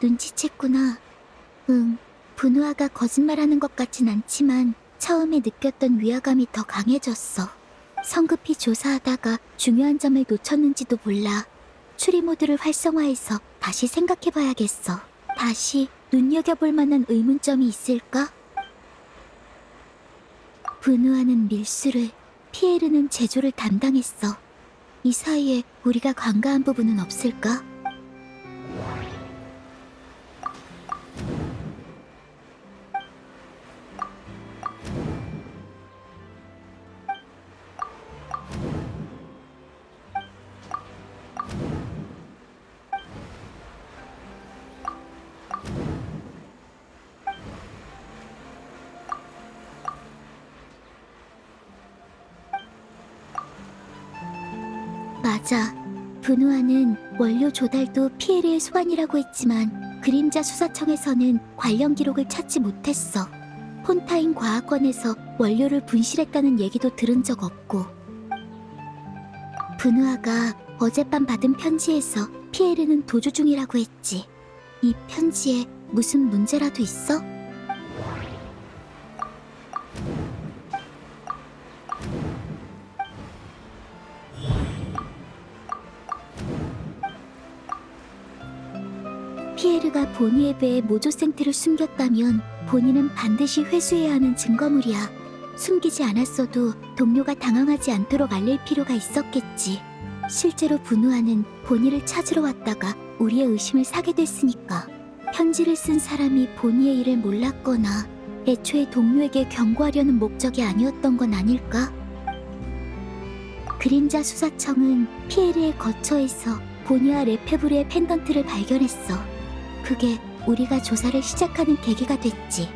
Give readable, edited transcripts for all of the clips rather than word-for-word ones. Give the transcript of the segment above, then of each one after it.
눈치챘구나. 응, 분우아가 거짓말하는 것 같진 않지만 처음에 느꼈던 위화감이 더 강해졌어. 성급히 조사하다가 중요한 점을 놓쳤는지도 몰라. 추리 모드를 활성화해서 다시 생각해봐야겠어. 다시 눈여겨볼 만한 의문점이 있을까? 분우아는 밀수를, 피에르는 제조를 담당했어. 이 사이에 우리가 관가한 부분은 없을까? 맞아. 분우아는 원료 조달도 피에르의 소관이라고 했지만 그림자 수사청에서는 관련 기록을 찾지 못했어. 폰타인 과학원에서 원료를 분실했다는 얘기도 들은 적 없고. 분우아가 어젯밤 받은 편지에서 피에르는 도주 중이라고 했지. 이 편지에 무슨 문제라도 있어? 피에르가 보니에 배에 모조 생트를 숨겼다면 본인은 반드시 회수해야 하는 증거물이야. 숨기지 않았어도 동료가 당황하지 않도록 알릴 필요가 있었겠지. 실제로 분우아는 보니를 찾으러 왔다가 우리의 의심을 사게 됐으니까. 편지를 쓴 사람이 보니의 일을 몰랐거나 애초에 동료에게 경고하려는 목적이 아니었던 건 아닐까? 그림자 수사청은 피에르의 거처에서 보니와 레페브르의 펜던트를 발견했어. 그게 우리가 조사를 시작하는 계기가 됐지.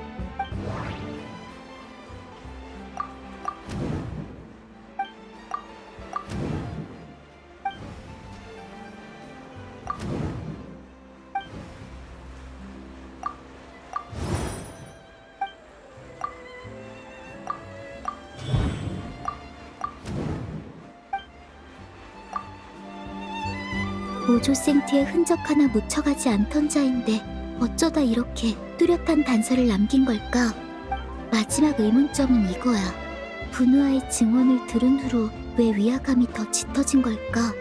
모조 생트에 흔적 하나 묻혀가지 않던 자인데 어쩌다 이렇게 뚜렷한 단서를 남긴 걸까? 마지막 의문점은 이거야. 분우아의 증언을 들은 후로 왜 위화감이 더 짙어진 걸까?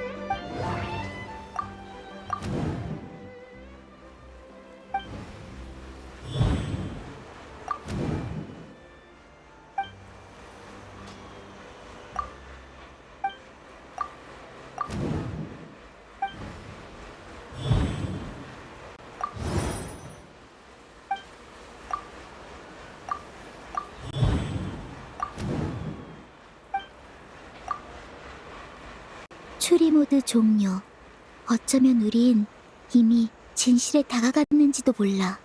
추리 모드 종료. 어쩌면 우린 이미 진실에 다가갔는지도 몰라.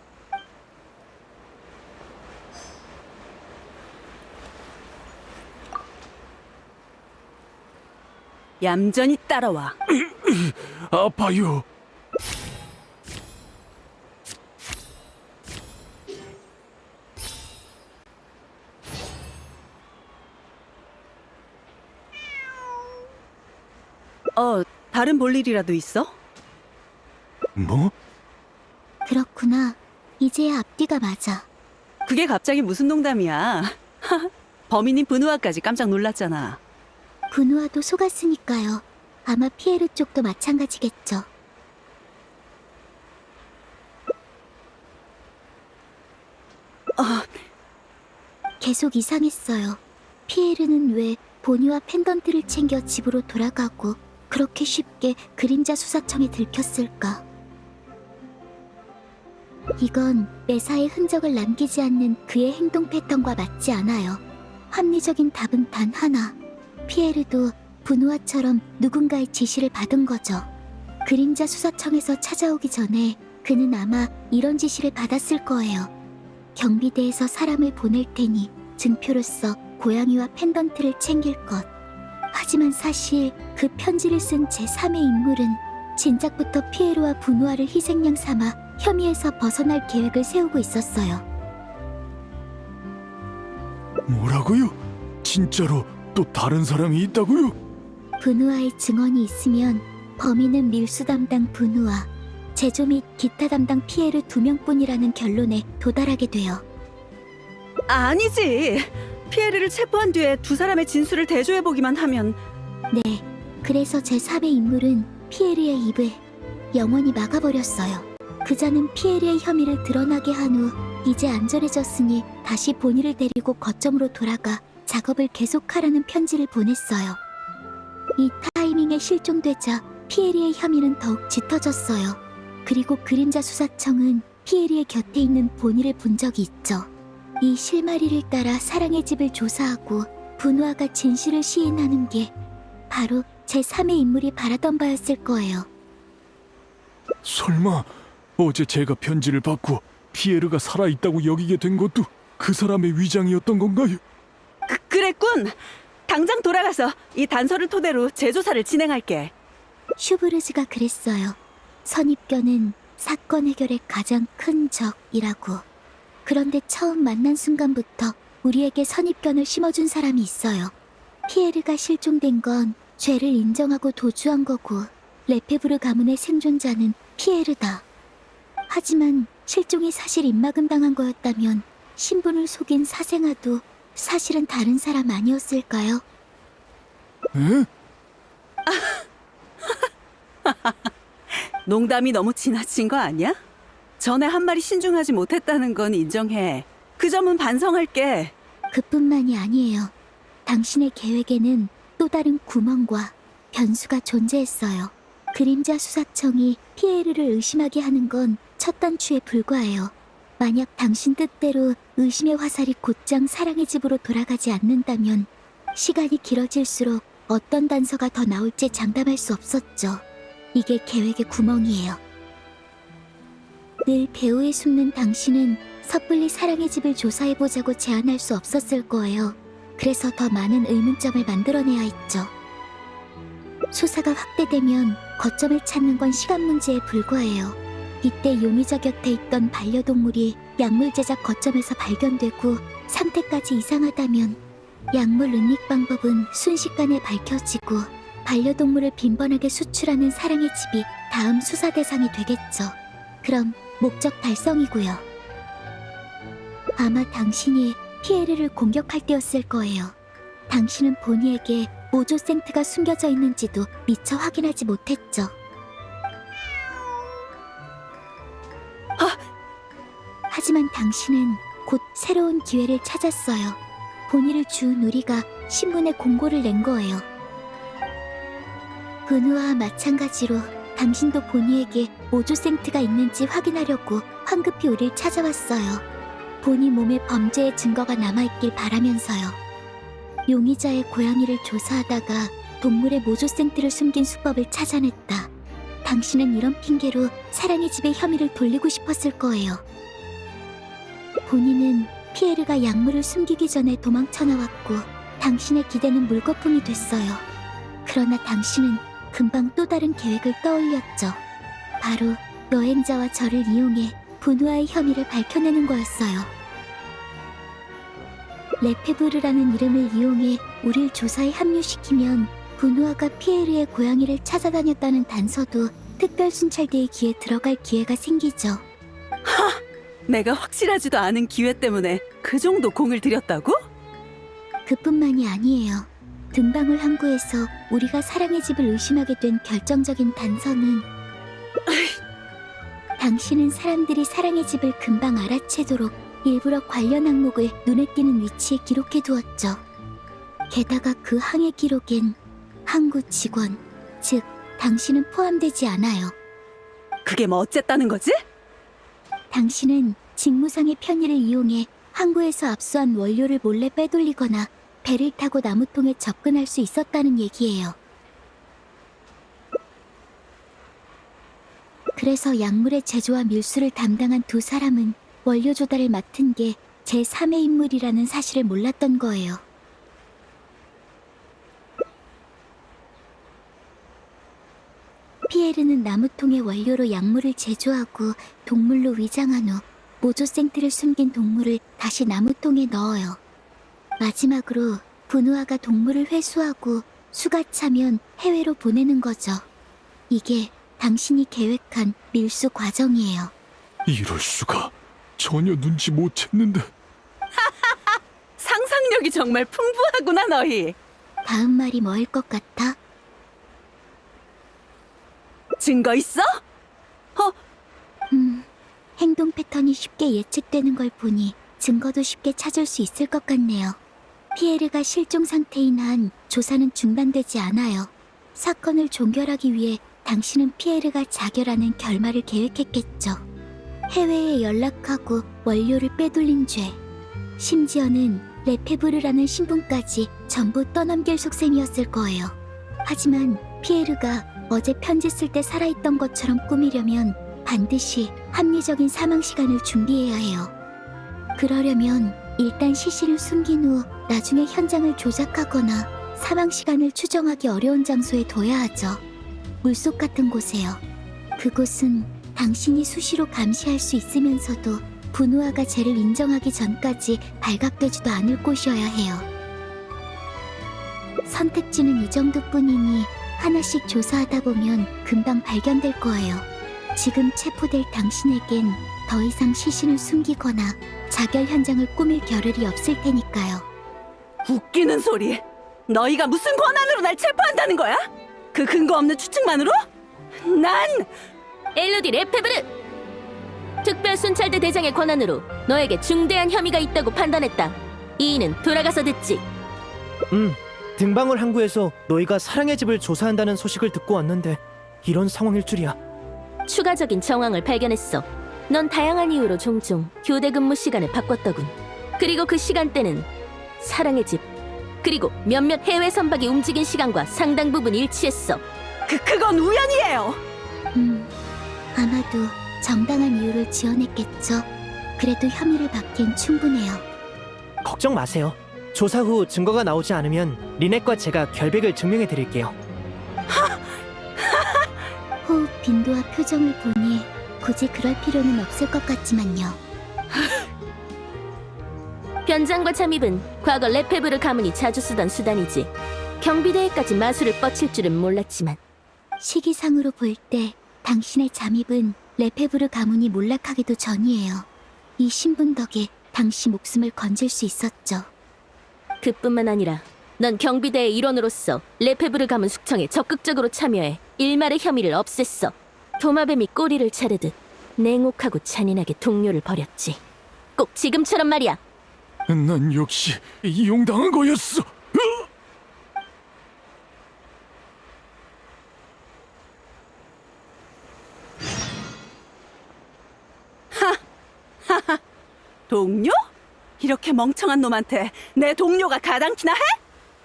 얌전히 따라와. 아파요. 다른 볼 일이라도 있어? 뭐? 그렇구나. 이제야 앞뒤가 맞아. 그게 갑자기 무슨 농담이야. 범인인 분우아까지 깜짝 놀랐잖아. 분우아도 속았으니까요. 아마 피에르 쪽도 마찬가지겠죠. 계속 이상했어요. 피에르는 왜 보니와 펜던트를 챙겨 집으로 돌아가고 그렇게 쉽게 그림자 수사청에 들켰을까? 이건 매사에 흔적을 남기지 않는 그의 행동 패턴과 맞지 않아요. 합리적인 답은 단 하나. 피에르도 분우아처럼 누군가의 지시를 받은 거죠. 그림자 수사청에서 찾아오기 전에 그는 아마 이런 지시를 받았을 거예요. 경비대에서 사람을 보낼 테니 증표로서 고양이와 펜던트를 챙길 것. 하지만 사실 그 편지를 쓴 제3의 인물은 진작부터 피에로와 분우아를 희생양 삼아 혐의에서 벗어날 계획을 세우고 있었어요. 뭐라고요? 진짜로 또 다른 사람이 있다고요? 분우아의 증언이 있으면 범인은 밀수 담당 분우아, 제조 및 기타 담당 피에르 2명뿐이라는 결론에 도달하게 돼요. 아니지. 피에르를 체포한 뒤에 두 사람의 진술을 대조해보기만 하면. 네, 그래서 제3의 인물은 피에르의 입을 영원히 막아버렸어요. 그자는 피에르의 혐의를 드러나게 한 후 이제 안전해졌으니 다시 본인을 데리고 거점으로 돌아가 작업을 계속하라는 편지를 보냈어요. 이 타이밍에 실종되자 피에르의 혐의는 더욱 짙어졌어요. 그리고 그림자 수사청은 피에르의 곁에 있는 보니를 본 적이 있죠. 이 실마리를 따라 사랑의 집을 조사하고 분우아가 진실을 시인하는 게 바로 제3의 인물이 바라던 바였을 거예요. 설마 어제 제가 편지를 받고 피에르가 살아있다고 여기게 된 것도 그 사람의 위장이었던 건가요? 그랬군. 당장 돌아가서 이 단서를 토대로 재조사를 진행할게. 슈브르즈가 그랬어요. 선입견은 사건 해결의 가장 큰 적이라고. 그런데 처음 만난 순간부터 우리에게 선입견을 심어준 사람이 있어요. 피에르가 실종된 건 죄를 인정하고 도주한 거고 레페부르 가문의 생존자는 피에르다. 하지만 실종이 사실 입막음 당한 거였다면 신분을 속인 사생아도 사실은 다른 사람 아니었을까요? 에? 농담이 너무 지나친 거 아니야? 전에 한 말이 신중하지 못했다는 건 인정해. 그 점은 반성할게. 그뿐만이 아니에요. 당신의 계획에는 또 다른 구멍과 변수가 존재했어요. 그림자 수사청이 피에르를 의심하게 하는 건 첫 단추에 불과해요. 만약 당신 뜻대로 의심의 화살이 곧장 사랑의 집으로 돌아가지 않는다면 시간이 길어질수록 어떤 단서가 더 나올지 장담할 수 없었죠. 이게 계획의 구멍이에요. 늘 배우에 숨는 당신은 섣불리 사랑의 집을 조사해보자고 제안할 수 없었을 거예요. 그래서 더 많은 의문점을 만들어내야 했죠. 수사가 확대되면 거점을 찾는 건 시간 문제에 불과해요. 이때 용의자 곁에 있던 반려동물이 약물 제작 거점에서 발견되고 상태까지 이상하다면 약물 은닉 방법은 순식간에 밝혀지고 반려동물을 빈번하게 수출하는 사랑의 집이 다음 수사 대상이 되겠죠. 그럼 목적 달성이고요. 아마 당신이 피에르를 공격할 때였을 거예요. 당신은 보니에게 모조생트가 숨겨져 있는지도 미처 확인하지 못했죠. 하지만 당신은 곧 새로운 기회를 찾았어요. 보니를 주운 우리가 신문에 공고를 낸 거예요. 분우와 마찬가지로 당신도 보니에게 모조생트가 있는지 확인하려고 황급히 우릴 찾아왔어요. 보니 몸에 범죄의 증거가 남아있길 바라면서요. 용의자의 고양이를 조사하다가 동물의 모조생트를 숨긴 수법을 찾아냈다. 당신은 이런 핑계로 사랑의 집에 혐의를 돌리고 싶었을 거예요. 본인은 피에르가 약물을 숨기기 전에 도망쳐 나왔고 당신의 기대는 물거품이 됐어요. 그러나 당신은 금방 또 다른 계획을 떠올렸죠. 바로 여행자와 저를 이용해 분우아의 혐의를 밝혀내는 거였어요. 레페부르라는 이름을 이용해 우릴 조사에 합류시키면 분우아가 피에르의 고양이를 찾아다녔다는 단서도 특별순찰대의 귀에 들어갈 기회가 생기죠. 내가 확실하지도 않은 기회 때문에 그 정도 공을 들였다고? 그뿐만이 아니에요. 등방울 항구에서 우리가 사랑의 집을 의심하게 된 결정적인 단서는 당신은 사람들이 사랑의 집을 금방 알아채도록 일부러 관련 항목을 눈에 띄는 위치에 기록해 두었죠. 게다가 그 항해 기록엔 항구 직원, 즉 당신은 포함되지 않아요. 그게 뭐 어쨌다는 거지? 당신은 직무상의 편의를 이용해 항구에서 압수한 원료를 몰래 빼돌리거나 배를 타고 나무통에 접근할 수 있었다는 얘기예요. 그래서 약물의 제조와 밀수를 담당한 두 사람은 원료 조달을 맡은 게 제3의 인물이라는 사실을 몰랐던 거예요. 피에르는 나무통의 원료로 약물을 제조하고 동물로 위장한 후 모조생트를 숨긴 동물을 다시 나무통에 넣어요. 마지막으로 분우아가 동물을 회수하고 수가 차면 해외로 보내는 거죠. 이게 당신이 계획한 밀수 과정이에요. 이럴 수가. 전혀 눈치 못 챘는데. 상상력이 정말 풍부하구나, 너희. 다음 말이 뭐일 것 같아? 증거 있어? 행동 패턴이 쉽게 예측되는 걸 보니 증거도 쉽게 찾을 수 있을 것 같네요. 피에르가 실종 상태인 한 조사는 중단되지 않아요. 사건을 종결하기 위해 당신은 피에르가 자결하는 결말을 계획했겠죠. 해외에 연락하고 원료를 빼돌린 죄, 심지어는 레페브르라는 신분까지 전부 떠넘길 속셈이었을 거예요. 하지만 피에르가 어제 편지 쓸 때 살아있던 것처럼 꾸미려면 반드시 합리적인 사망 시간을 준비해야 해요. 그러려면 일단 시신을 숨긴 후 나중에 현장을 조작하거나 사망 시간을 추정하기 어려운 장소에 둬야 하죠. 물속 같은 곳에요. 그곳은 당신이 수시로 감시할 수 있으면서도 분우아가 죄를 인정하기 전까지 발각되지도 않을 곳이어야 해요. 선택지는 이 정도뿐이니 하나씩 조사하다 보면 금방 발견될 거예요. 지금 체포될 당신에겐 더 이상 시신을 숨기거나 자결 현장을 꾸밀 겨를이 없을 테니까요. 웃기는 소리. 너희가 무슨 권한으로 날 체포한다는 거야? 그 근거 없는 추측만으로? 난 엘루디 레페브르! 특별 순찰대 대장의 권한으로 너에게 중대한 혐의가 있다고 판단했다. 이의는 돌아가서 듣지. 등방울 항구에서 너희가 사랑의 집을 조사한다는 소식을 듣고 왔는데 이런 상황일 줄이야. 추가적인 정황을 발견했어. 넌 다양한 이유로 종종 교대 근무 시간을 바꿨더군. 그리고 그 시간대는 사랑의 집, 그리고 몇몇 해외 선박이 움직인 시간과 상당 부분 일치했어. 그건 우연이에요. 아마도 정당한 이유를 지어냈겠죠. 그래도 혐의를 받긴 충분해요. 걱정 마세요. 조사 후 증거가 나오지 않으면 리넷과 제가 결백을 증명해 드릴게요. 호흡 빈도와 표정을 보니 굳이 그럴 필요는 없을 것 같지만요. 변장과 잠입은 과거 레페브르 가문이 자주 쓰던 수단이지. 경비대회까지 마술을 뻗칠 줄은 몰랐지만. 시기상으로 볼 때 당신의 잠입은 레페브르 가문이 몰락하기도 전이에요. 이 신분 덕에 당시 목숨을 건질 수 있었죠. 그뿐만 아니라 넌 경비대의 일원으로서 레페브르 가문 숙청에 적극적으로 참여해 일말의 혐의를 없앴어. 도마뱀이 꼬리를 자르듯 냉혹하고 잔인하게 동료를 버렸지. 꼭 지금처럼 말이야. 난 역시 이용당한 거였어. 동료? 이렇게 멍청한 놈한테 내 동료가 가당키나 해?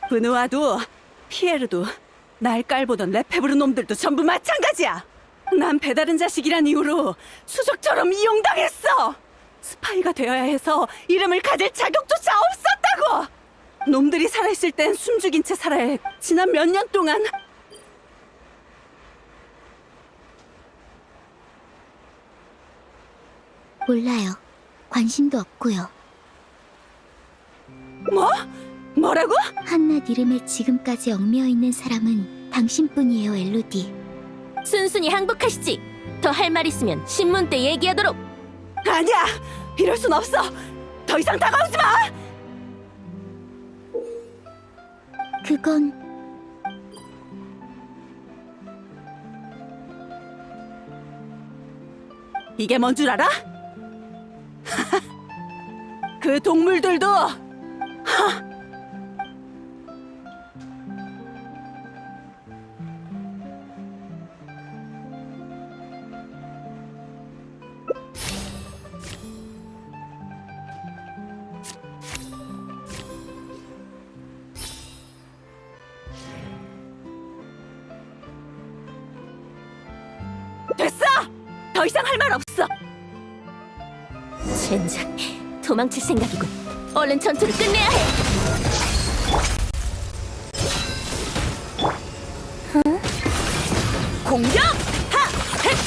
브누아도 피에르도 날 깔보던 레페브르 놈들도 전부 마찬가지야. 난 배다른 자식이란 이유로 수족처럼 이용당했어. 스파이가 되어야 해서 이름을 가질 자격조차 없었다고. 놈들이 살아있을 땐 숨죽인 채 살아야 해. 지난 몇 년 동안 몰라요. 관심도 없고요. 뭐라고? 한낱 이름에 지금까지 얽매여 있는 사람은 당신뿐이에요, 엘루디. 순순히 항복하시지. 더 할 말 있으면 신문 때 얘기하도록. 아니야! 이럴 순 없어! 더 이상 다가오지 마! 그건 이게 뭔 줄 알아? 그 동물들도 됐어! 더 이상 할 말 없어! 젠장, 도망칠 생각이군. 얼른 전투를 끝내야 해. 공격! 하! 헷!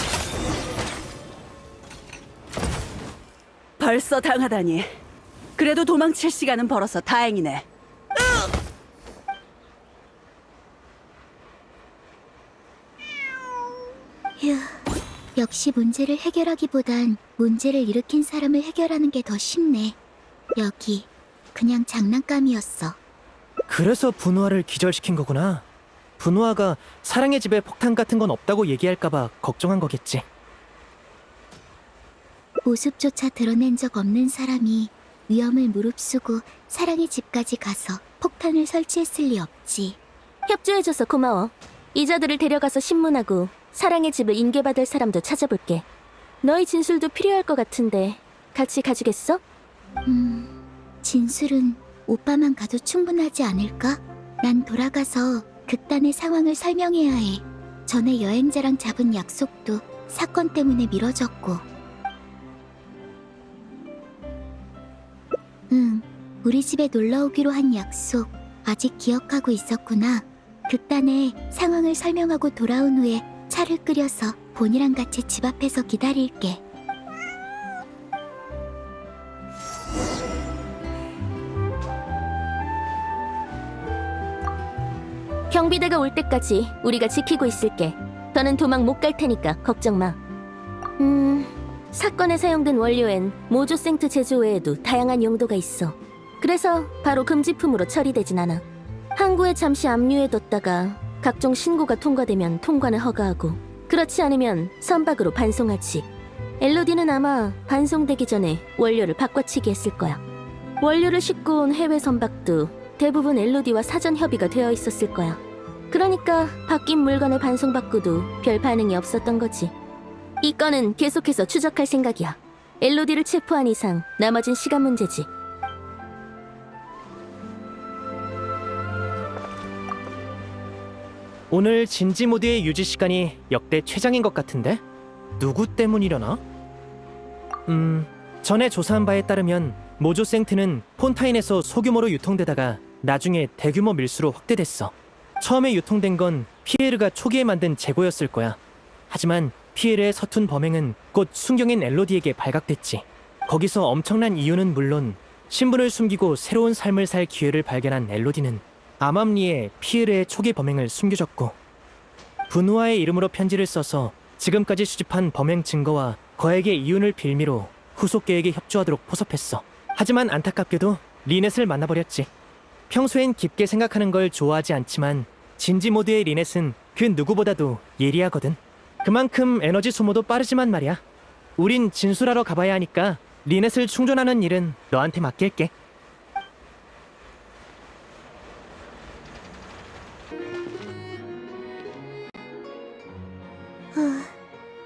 벌써 당하다니. 그래도 도망칠 시간은 벌어서 다행이네. 휴, 역시 문제를 해결하기보단 문제를 일으킨 사람을 해결하는 게 더 쉽네. 여기 그냥 장난감이었어. 그래서 분우아를 기절시킨 거구나. 분우아가 사랑의 집에 폭탄 같은 건 없다고 얘기할까봐 걱정한 거겠지. 모습조차 드러낸 적 없는 사람이 위험을 무릅쓰고 사랑의 집까지 가서 폭탄을 설치했을 리 없지. 협조해줘서 고마워. 이자들을 데려가서 신문하고 사랑의 집을 인계받을 사람도 찾아볼게. 너희 진술도 필요할 것 같은데 같이 가주겠어? 진술은 오빠만 가도 충분하지 않을까? 난 돌아가서 극단의 상황을 설명해야 해. 전에 여행자랑 잡은 약속도 사건 때문에 미뤄졌고. 응, 우리 집에 놀러 오기로 한 약속 아직 기억하고 있었구나. 극단의 상황을 설명하고 돌아온 후에 차를 끓여서 본이랑 같이 집 앞에서 기다릴게. 경비대가 올 때까지 우리가 지키고 있을게. 더는 도망 못 갈 테니까 걱정 마. 사건에 사용된 원료엔 모조생트 제조 외에도 다양한 용도가 있어. 그래서 바로 금지품으로 처리되진 않아. 항구에 잠시 압류해뒀다가 각종 신고가 통과되면 통관을 허가하고, 그렇지 않으면 선박으로 반송하지. 엘로디는 아마 반송되기 전에 원료를 바꿔치기 했을 거야. 원료를 싣고 온 해외 선박도 대부분 엘로디와 사전 협의가 되어 있었을 거야. 그러니까 바뀐 물건을 반송받고도 별 반응이 없었던 거지. 이 건은 계속해서 추적할 생각이야. 엘로디를 체포한 이상 나머진 시간 문제지. 오늘 진지 모드의 유지 시간이 역대 최장인 것 같은데? 누구 때문이려나? 전에 조사한 바에 따르면 모조생트는 폰타인에서 소규모로 유통되다가 나중에 대규모 밀수로 확대됐어. 처음에 유통된 건 피에르가 초기에 만든 재고였을 거야. 하지만 피에르의 서툰 범행은 곧 순경인 엘로디에게 발각됐지. 거기서 엄청난 이유는 물론 신분을 숨기고 새로운 삶을 살 기회를 발견한 엘로디는 암암리에 피에르의 초기 범행을 숨겨줬고, 분우아의 이름으로 편지를 써서 지금까지 수집한 범행 증거와 거액의 이윤을 빌미로 후속 계획에 협조하도록 포섭했어. 하지만 안타깝게도 리넷을 만나버렸지. 평소엔 깊게 생각하는 걸 좋아하지 않지만 진지 모드의 리넷은 그 누구보다도 예리하거든. 그만큼 에너지 소모도 빠르지만 말이야. 우린 진술하러 가봐야 하니까 리넷을 충전하는 일은 너한테 맡길게.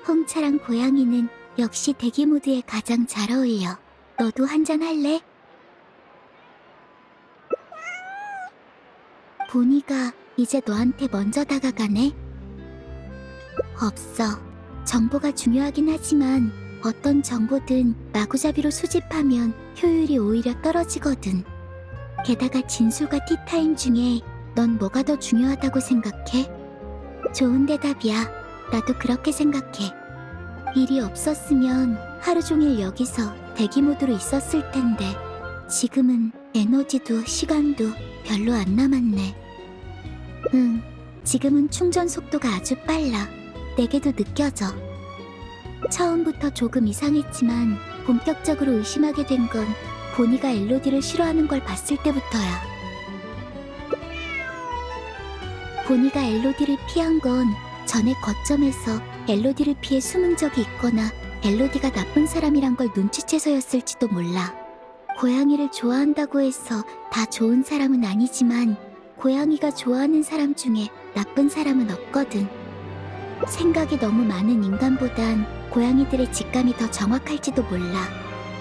홍차랑 고양이는 역시 대기 모드에 가장 잘 어울려. 너도 한잔 할래? 보니가 이제 너한테 먼저 다가가네? 없어. 정보가 중요하긴 하지만 어떤 정보든 마구잡이로 수집하면 효율이 오히려 떨어지거든. 게다가 진술과 티타임 중에 넌 뭐가 더 중요하다고 생각해? 좋은 대답이야. 나도 그렇게 생각해. 일이 없었으면 하루 종일 여기서 대기 모드로 있었을 텐데 지금은 에너지도 시간도 별로 안 남았네. 응, 지금은 충전 속도가 아주 빨라. 내게도 느껴져. 처음부터 조금 이상했지만 본격적으로 의심하게 된 건 보니가 엘로디를 싫어하는 걸 봤을 때부터야. 보니가 엘로디를 피한 건 전에 거점에서 엘로디를 피해 숨은 적이 있거나 엘로디가 나쁜 사람이란 걸 눈치채서였을지도 몰라. 고양이를 좋아한다고 해서 다 좋은 사람은 아니지만 고양이가 좋아하는 사람 중에 나쁜 사람은 없거든. 생각이 너무 많은 인간보단 고양이들의 직감이 더 정확할지도 몰라.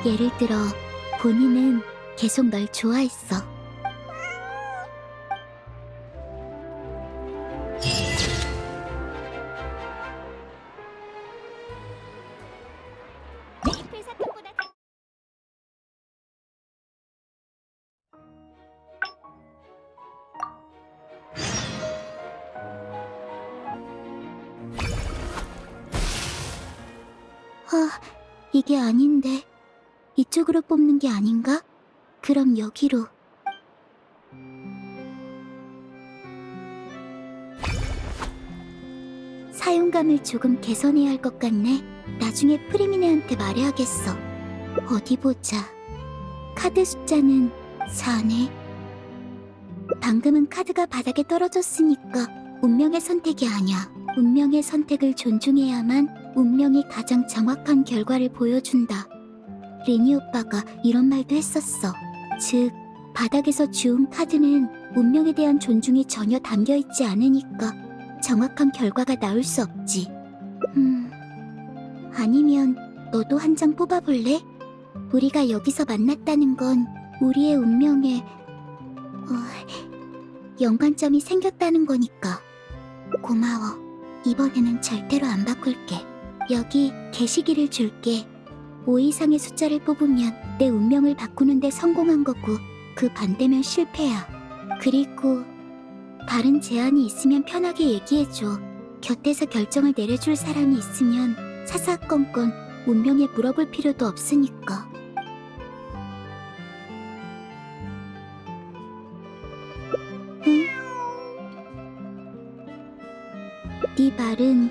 예를 들어 보니는 계속 널 좋아했어. 이게 아닌데. 이쪽으로 뽑는 게 아닌가? 그럼 여기로. 사용감을 조금 개선해야 할 것 같네. 나중에 프리미네한테 말해야겠어. 어디 보자. 카드 숫자는 4네. 방금은 카드가 바닥에 떨어졌으니까 운명의 선택이 아니야. 운명의 선택을 존중해야만 운명이 가장 정확한 결과를 보여준다. 리니 오빠가 이런 말도 했었어. 즉, 바닥에서 주운 카드는 운명에 대한 존중이 전혀 담겨있지 않으니까 정확한 결과가 나올 수 없지. 아니면 너도 한 장 뽑아볼래? 우리가 여기서 만났다는 건 우리의 운명에 연관점이 생겼다는 거니까. 고마워. 이번에는 절대로 안 바꿀게. 여기 게시기를 줄게. 5 이상의 숫자를 뽑으면 내 운명을 바꾸는데 성공한 거고, 그 반대면 실패야. 그리고 다른 제안이 있으면 편하게 얘기해줘. 곁에서 결정을 내려줄 사람이 있으면 사사건건 운명에 물어볼 필요도 없으니까. 응? 네 말은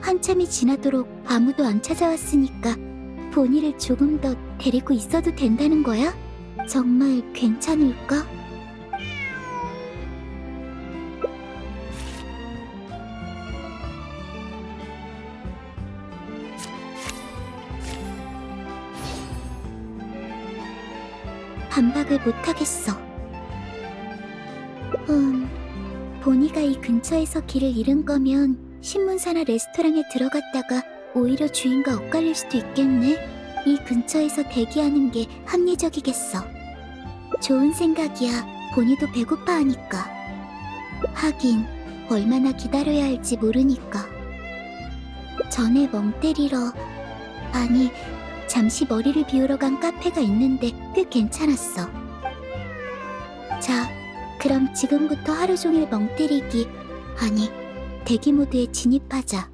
한참이 지나도록 아무도 안 찾아왔으니까 본이를 조금 더 데리고 있어도 된다는 거야? 정말 괜찮을까? 반박을 못하겠어. 보니가 이 근처에서 길을 잃은 거면 신문사나 레스토랑에 들어갔다가 오히려 주인과 엇갈릴 수도 있겠네. 이 근처에서 대기하는 게 합리적이겠어. 좋은 생각이야. 보니도 배고파하니까. 하긴 얼마나 기다려야 할지 모르니까. 전에 멍 때리러, 아니 잠시 머리를 비우러 간 카페가 있는데 꽤 괜찮았어. 자, 그럼 지금부터 하루 종일 멍 때리기, 아니 대기 모드에 진입하자.